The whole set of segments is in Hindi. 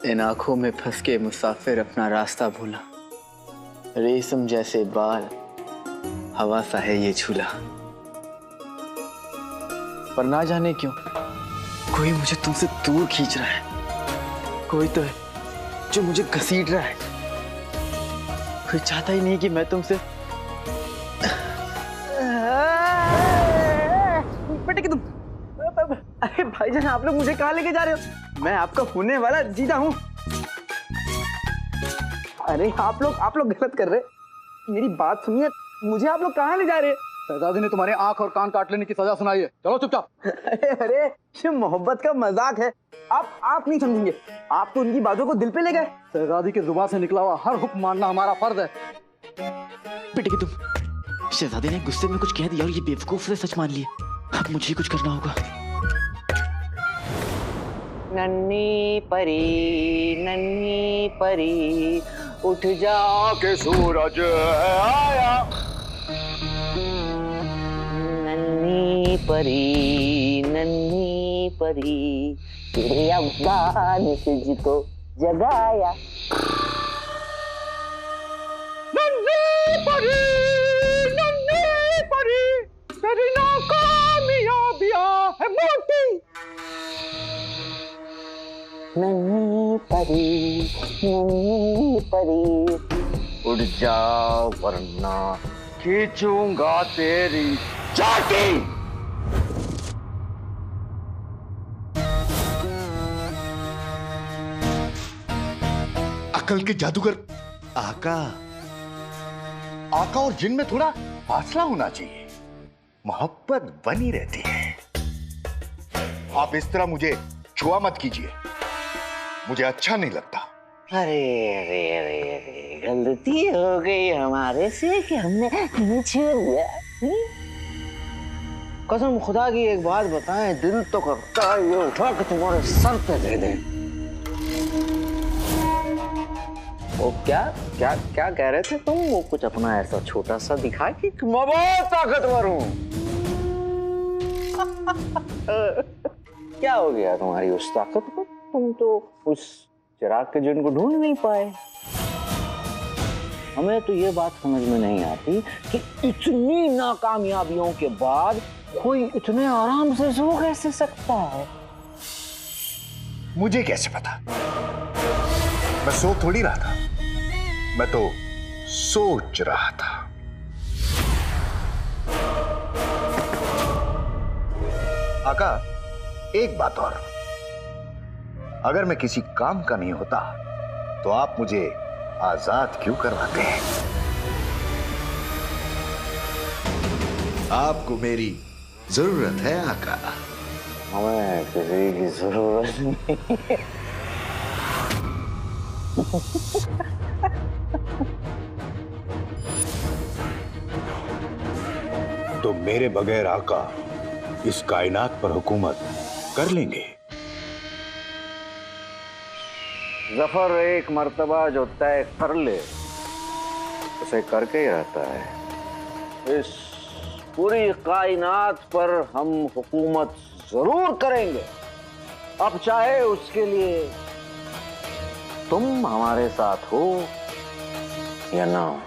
इन आंखों में फंस के मुसाफिर अपना रास्ता भूला। रेशम जैसे बाल, हवा सा है ये झूला। पर ना जाने क्यों कोई मुझे तुमसे दूर खींच रहा है। कोई तो है जो मुझे घसीट रहा है। कोई चाहता ही नहीं कि मैं तुमसे बेटे कि तुम। अरे भाईजान, आप लोग मुझे कहाँ लेके जा रहे हो? मैं आपका होने वाला जीजा हूँ। अरे आप लोग गलत कर रहे। मेरी बात सुनिए, मुझे आप लोग कहाँ ले जा रहे हैं? शहजादी ने तुम्हारे आंख और कान काट लेने की सजा सुनाई है। चलो चुपचाप। अरे ये मोहब्बत का मजाक है। आप नहीं समझेंगे। आप तो उनकी बातों को दिल पे ले गए। शहजादी के जुबान से निकला हुआ हर हुक्म मानना हमारा फर्ज है। बेटे कि तुम। शहजादी ने गुस्से में कुछ कह दिया और ये बेवकूफ से सच मान लिया। अब मुझे कुछ करना होगा। नन्ही परी उठ जाओ के सूरज आया। नन्ही परी तेरे अब्बा ने तुझको जगाया। नन्ही परी तेरी नाकामयाबियां है मोटी। नन्ही परी उड़ जाओ वरना खींचूंगा तेरी चाटी। अकल के जादूगर आका और जिन में थोड़ा फासला होना चाहिए। मोहब्बत बनी रहती है। आप इस तरह मुझे छुआ मत कीजिए, मुझे अच्छा नहीं लगता। अरे गलती हो गई हमारे से कि हमने छू लिया। कसम खुदा की एक बात बताएं, दिल तो करता है ये उठा के तुम्हारे सर पे दे दे। वो क्या कह रहे थे तुम? वो कुछ अपना ऐसा छोटा सा दिखा कि मैं बहुत ताकतवर हूँ। क्या हो गया तुम्हारी उस ताकत को? तुम तो उस चिराग के जिन को ढूंढ नहीं पाए। हमें तो ये बात समझ में नहीं आती कि इतनी नाकामयाबियों के बाद कोई इतने आराम से सो कैसे सकता है। मुझे कैसे पता? मैं सो थोड़ी रहा था, मैं तो सोच रहा था। आका, एक बात और, अगर मैं किसी काम का नहीं होता तो आप मुझे आजाद क्यों करवाते हैं? आपको मेरी जरूरत है आका। हमें किसी की जरूरत नहीं है। तो मेरे बगैर आका इस कायनात पर हुकूमत कर लेंगे। जफर एक मर्तबा जो तय कर ले उसे करके ही रहता है। इस पूरी कायनात पर हम हुकूमत जरूर करेंगे, अब चाहे उसके लिए तुम हमारे साथ हो या ना हो।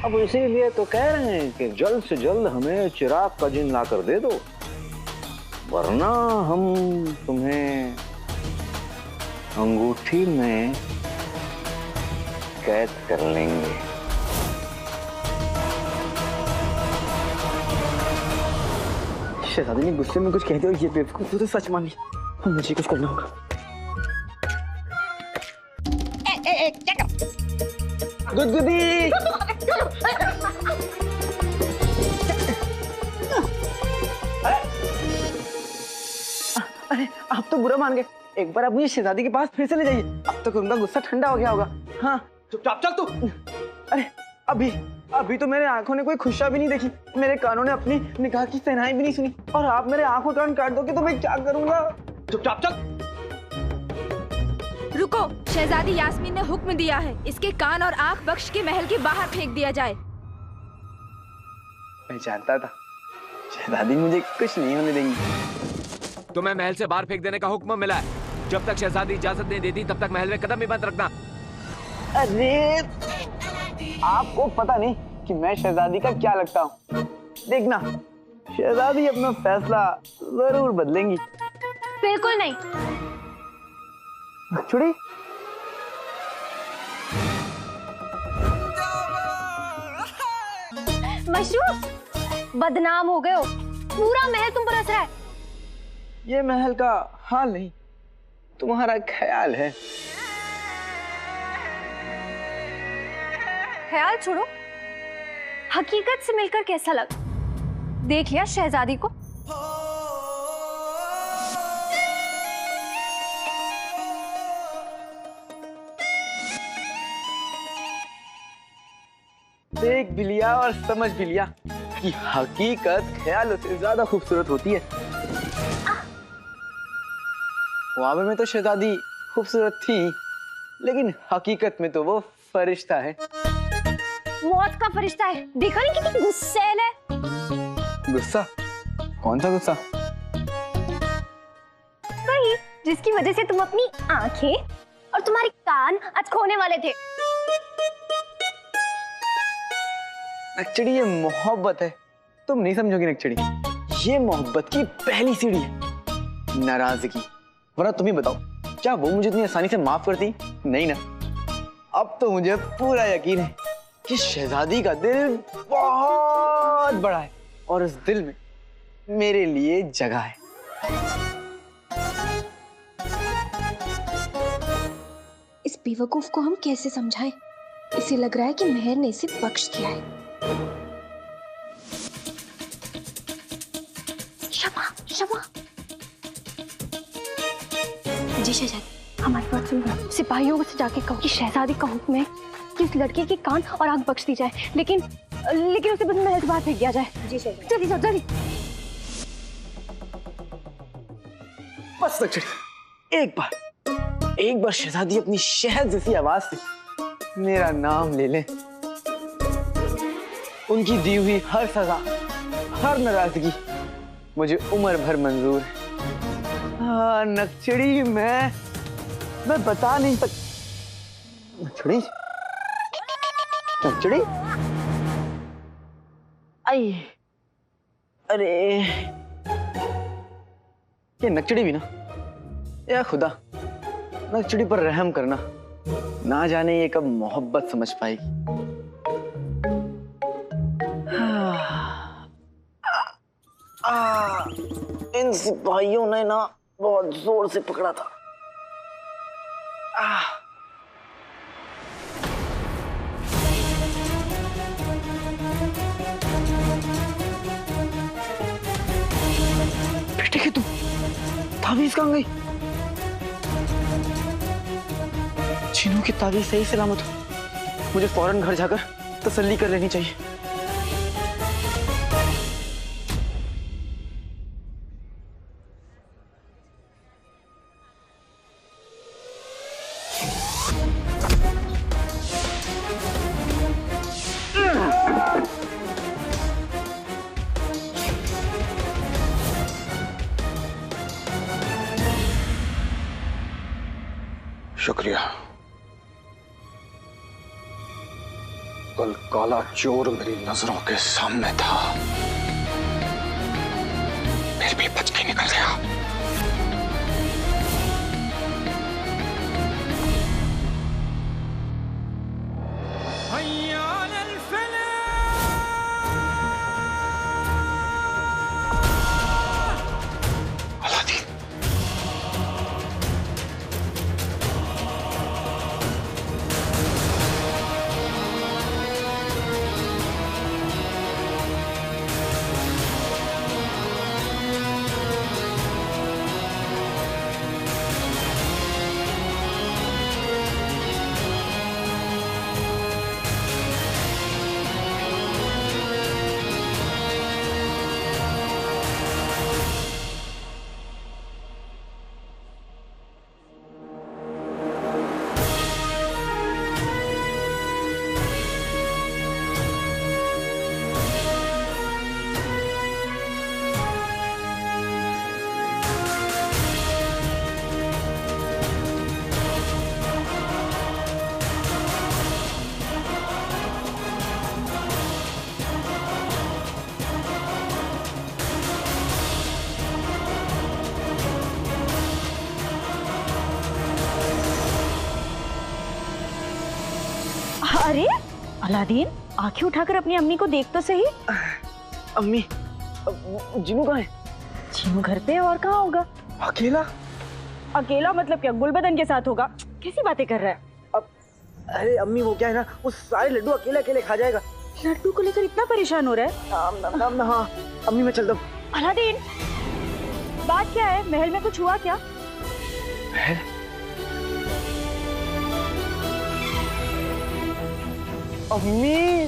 अब इसीलिए तो कह रहे हैं कि जल्द से जल्द हमें चिराग का जिन लाकर दे दो, वरना हम तुम्हें अंगूठी में कैद कर लेंगे। शहजादी ने गुस्से में कुछ कह दिया और ये बेवकूफ तो सच मान लिया। मुझे कुछ करना होगा। गुदगुदी अरे आप तो बुरा मान गए। एक बार आप मुझे शहजादी के पास फिर से ले जाइए। अब तक उनका गुस्सा ठंडा हो गया होगा। हाँ चुपचाप चल तू। अरे अभी तो मेरे आंखों ने कोई खुशियां भी नहीं देखी, मेरे कानों ने अपनी निकाह की सहनाई भी नहीं सुनी, और आप मेरे आंखों कान काट दोगे तो मैं क्या करूंगा? चुपचाप चल। रुको, शहजादी यास्मीन ने हुक्म दिया है इसके कान और आंख बख्श के महल के बाहर फेंक दिया जाए। मैं जानता था शहजादी मुझे कुछ नहीं होने देंगी। तुम्हें महल से बाहर फेंक देने का हुक्म मिला है। जब तक शहजादी इजाजत नहीं देती तब तक महल में कदम भी मत रखना। अरे आपको पता नहीं कि मैं शहजादी का क्या लगता हूँ। देखना शहजादी अपना फैसला जरूर बदलेंगी। बिल्कुल नहीं। छुड़ी मशरूम, बदनाम हो गए हो। पूरा महल तुम पर हंस रहा है। ये महल का हाल नहीं, तुम्हारा ख्याल है। ख्याल छोड़ो, हकीकत से मिलकर कैसा लगा? देख लिया शहजादी को? देख भी लिया और समझ भी लिया कि हकीकत ख्यालों से ज्यादा खूबसूरत होती है। ख्वाब में तो शहजादी खूबसूरत थी, लेकिन हकीकत में तो वो फरिश्ता है। मौत का फरिश्ता है। देखा नहीं कितनी गुस्सैल है। गुस्सा? कौन सा गुस्सा? वही जिसकी वजह से तुम अपनी आंखें और तुम्हारे कान आज खोने वाले थे। नक्चड़ी, ये मोहब्बत है, तुम नहीं समझोगी नक्चड़ी। ये मोहब्बत की पहली सीढ़ी है नाराजगी। वरना तुम ही बताओ, क्या वो मुझे इतनी आसानी से माफ करती? नहीं ना। अब तो मुझे पूरा यकीन है कि शहजादी का दिल बहुत बड़ा है और उस दिल में मेरे लिए जगह है। इस बेवकूफ को हम कैसे समझाएं? इसे लग रहा है कि मेहर ने इसे बख्श दिया है। शमा, शमा। जी शहजादी। हमारी बात सुनो। सिपाहियों से जाके कहो कि शहजादी का हुक्म है कि उस लड़के के कान और आंख बख्श दी जाए, लेकिन उसे बस महल से बाहर फेंक दिया जाए। जी शहजादी। जल्दी जाओ, जल्दी। बस नक्चड़ी, एक बार शहजादी अपनी शहद जैसी आवाज से मेरा नाम ले ले। उनकी दी हुई हर सजा, हर नाराजगी मुझे उम्र भर मंजूर है। हाँ नक्चड़ी, मैं बता नहीं सकता। नक्चड़ी, नक्चड़ी, आई, अरे ये नक्चड़ी भी ना, या खुदा नक्चड़ी पर रहम करना। ना जाने ये कब मोहब्बत समझ पाएगी। इन सिपाहियों ने ना बहुत जोर से पकड़ा था। बेटे के तुम ताबीज कहाँ गई? चीनू की ताबीज सही सलामत हो। मुझे फौरन घर जाकर तसल्ली कर लेनी चाहिए। शुक्रिया। कल काला चोर मेरी नजरों के सामने था, फिर भी बच के निकल गया। अरे अलादीन, आंखें उठाकर अपनी अम्मी को देख तो सही। अम्मी, जिनू कहाँ है? जिनू घर पे है, और कहाँ होगा? अकेला? अकेला मतलब क्या, गुलबदन के साथ होगा? कैसी बातें कर रहा है? अरे अम्मी, वो क्या है ना, वो सारे लड्डू अकेले अकेले खा जाएगा। लड्डू को लेकर इतना परेशान हो रहा है? हाँ अम्मी, मैं चलता हूँ। अलादीन, बात क्या है? महल में कुछ हुआ क्या? महल? अम्मी,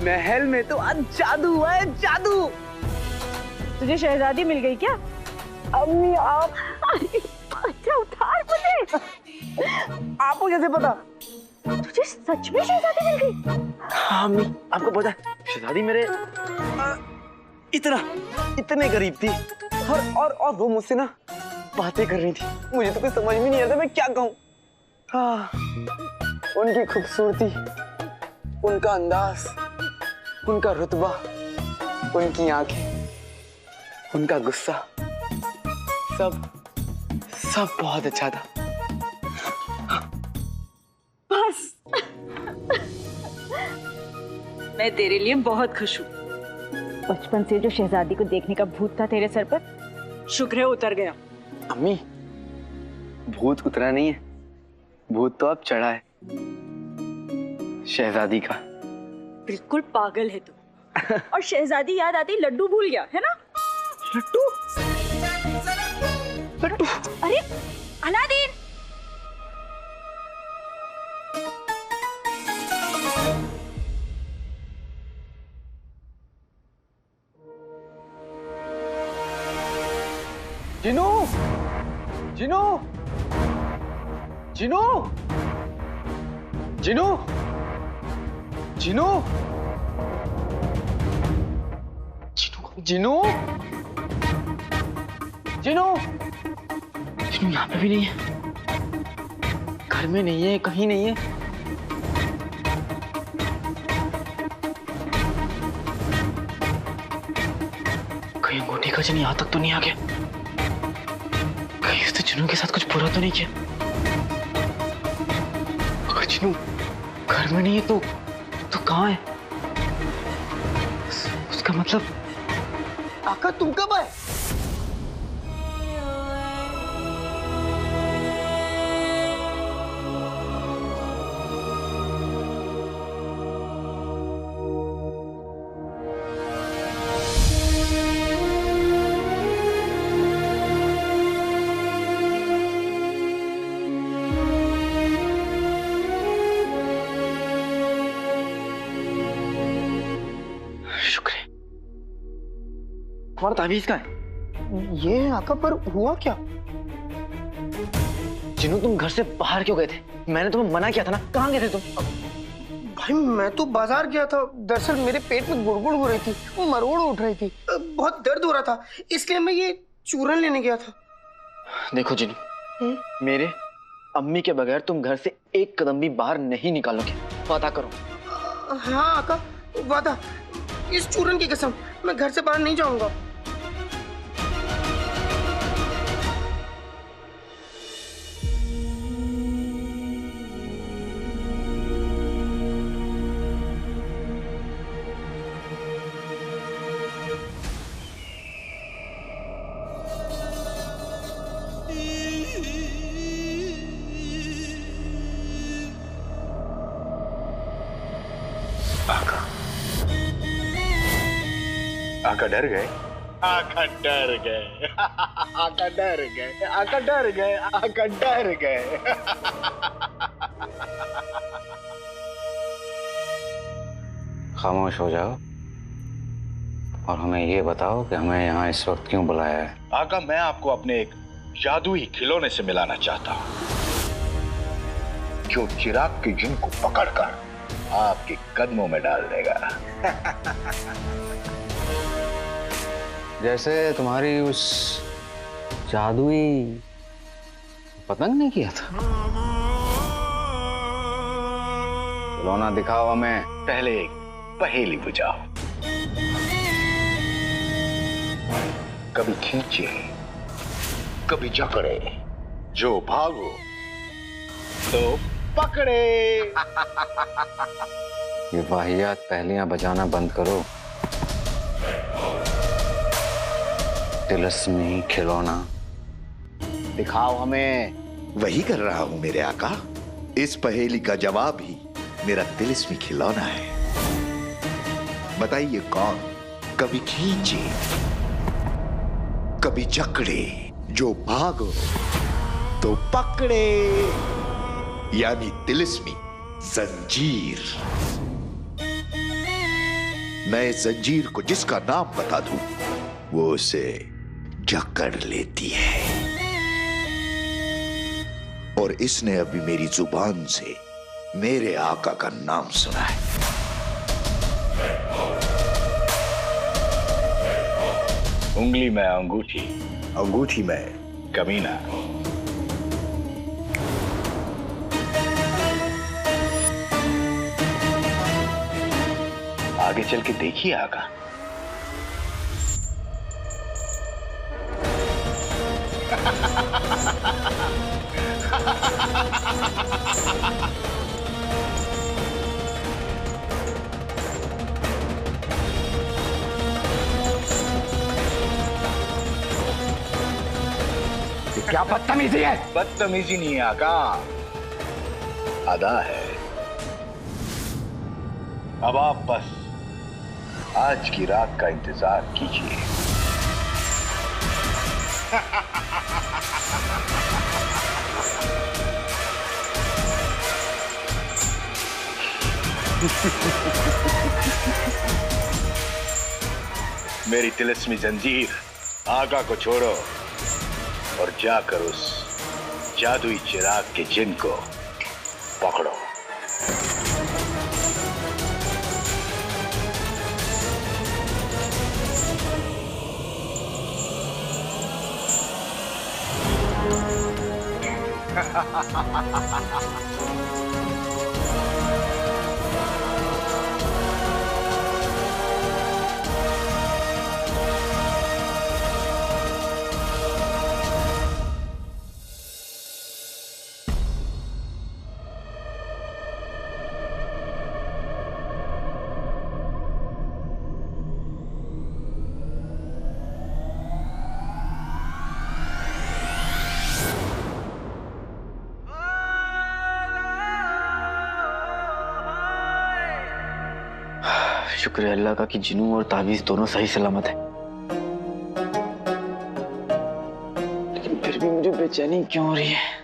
महल में तो आज जादू हुआ है, जादू। तुझे शहजादी मिल गई क्या? अम्मी आप, अच्छा उतार मुझे। आपको कैसे पता? तुझे सच में शहजादी मिल गई? हाँ अम्मी, आपको पता है शहजादी मेरे इतने करीब थी, और वो मुझसे ना बातें कर रही थी। मुझे तो कुछ समझ में नहीं आता मैं क्या कहूँ। हाँ, उनकी खूबसूरती, उनका अंदाज, उनका रुतबा, उनकी आंखें, उनका गुस्सा, सब बहुत अच्छा था। बस मैं तेरे लिए बहुत खुश हूँ। बचपन से जो शहजादी को देखने का भूत था तेरे सर पर, शुक्र है उतर गया। अम्मी, भूत उतरा नहीं है, भूत तो अब चढ़ा है, शहजादी का। बिल्कुल पागल है तू। और शहजादी याद आती लड्डू भूल गया है ना? लड्डू? लड्डू? अरे अलादीन, जिनू, जिनू, जिनू, जिनू, जिनू, जिनू, जिनू, जिनू यहाँ पे भी नहीं है, घर में नहीं है, कहीं नहीं है। कहीं अंगूठी का जिन यहाँ तक तो नहीं आ गया? कहीं उसने जिनू के साथ कुछ बुरा तो नहीं किया? अगर जिनू घर में नहीं है तो कहाँ है? उसका मतलब आका तुम कब आए? हमारा ताबीज का है ये आका, पर हुआ क्या? जिनू तुम घर से बाहर क्यों गए थे? मैंने तुम्हें मना किया था ना, कहाँ गए थे तुम? भाई मैं तो बाजार गया था, दरअसल मेरे पेट में गुड़गुड़ हो रही थी, मरोड़ उठ रही थी, बहुत दर्द हो रहा था, इसलिए मैं ये चूरन लेने गया था। देखो जिनू, मेरे अम्मी के बगैर तुम घर से एक कदम भी बाहर नहीं निकालोगे, वादा करो। हाँ आका, वादा, इस चूरन की कसम, मैं घर से बाहर नहीं जाऊंगा। आका डर गए, आका डर गए, आका डर गए, आका डर गए, आका डर गए। खामोश हो जाओ और हमें ये बताओ कि हमें यहाँ इस वक्त क्यों बुलाया है? आका, मैं आपको अपने एक जादुई खिलौने से मिलाना चाहता हूँ, जो चिराग की जिन को पकड़कर आपके कदमों में डाल देगा। जैसे तुम्हारी उस जादुई पतंग ने किया था। खिलौना दिखाओ हमें। पहले एक पहेली बुझाओ। कभी खींचे, कभी जकड़े, जो भागो तो पकड़े। ये वाहियात पहलियां बजाना बंद करो। तिलस्मी खिलौना दिखाओ हमें। वही कर रहा हूं मेरे आका। इस पहेली का जवाब ही मेरा तिलिस्मी खिलौना है। बताइए कौन? कभी खींचे, कभी जकड़े, जो भागो तो पकड़े, यानी तिलिस्मी जंजीर। मैं इस जंजीर को जिसका नाम बता दूं वो उसे जकड़ लेती है। और इसने अभी मेरी जुबान से मेरे आका का नाम सुना है। उंगली में अंगूठी, अंगूठी में कमीना। आगे चल के देखिए आका। क्या बदतमीजी है? बदतमीजी नहीं है आका, अदा है। अब आप बस आज की रात का इंतजार कीजिए। मेरी तिलिस्मी जंजीर, आका को छोड़ो और जाकर उस जादुई चिराग के जिन को पकड़ो। शुक्र है अल्लाह का कि जिनू और ताबीज दोनों सही सलामत है। लेकिन फिर भी मुझे बेचैनी क्यों हो रही है?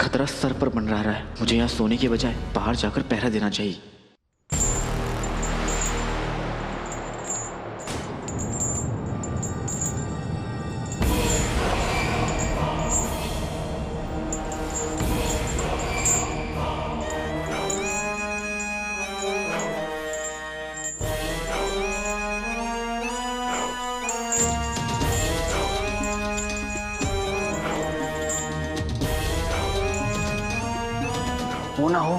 खतरा सर पर मंडरा रहा है। मुझे यहाँ सोने के बजाय बाहर जाकर पहरा देना चाहिए। हो ना हो,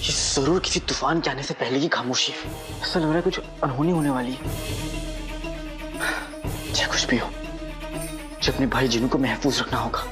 ये जरूर किसी तूफान के आने से पहले की खामोशी है। ऐसा लग रहा है कुछ अनहोनी होने वाली है। चाहे कुछ भी हो, मुझे अपने भाई जिनू को महफूज रखना होगा।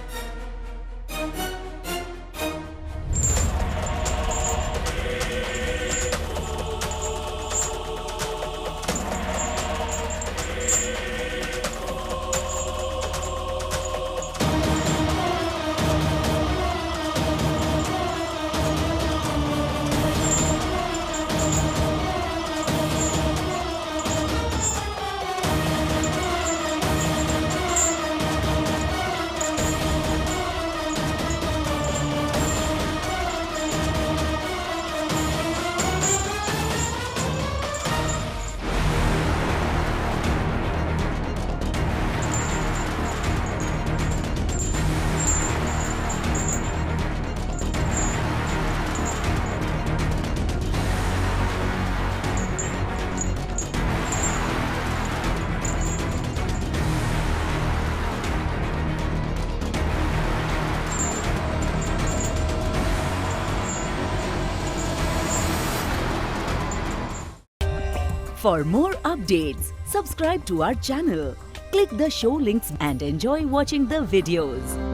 For more updates, subscribe to our channel, click the show links and enjoy watching the videos.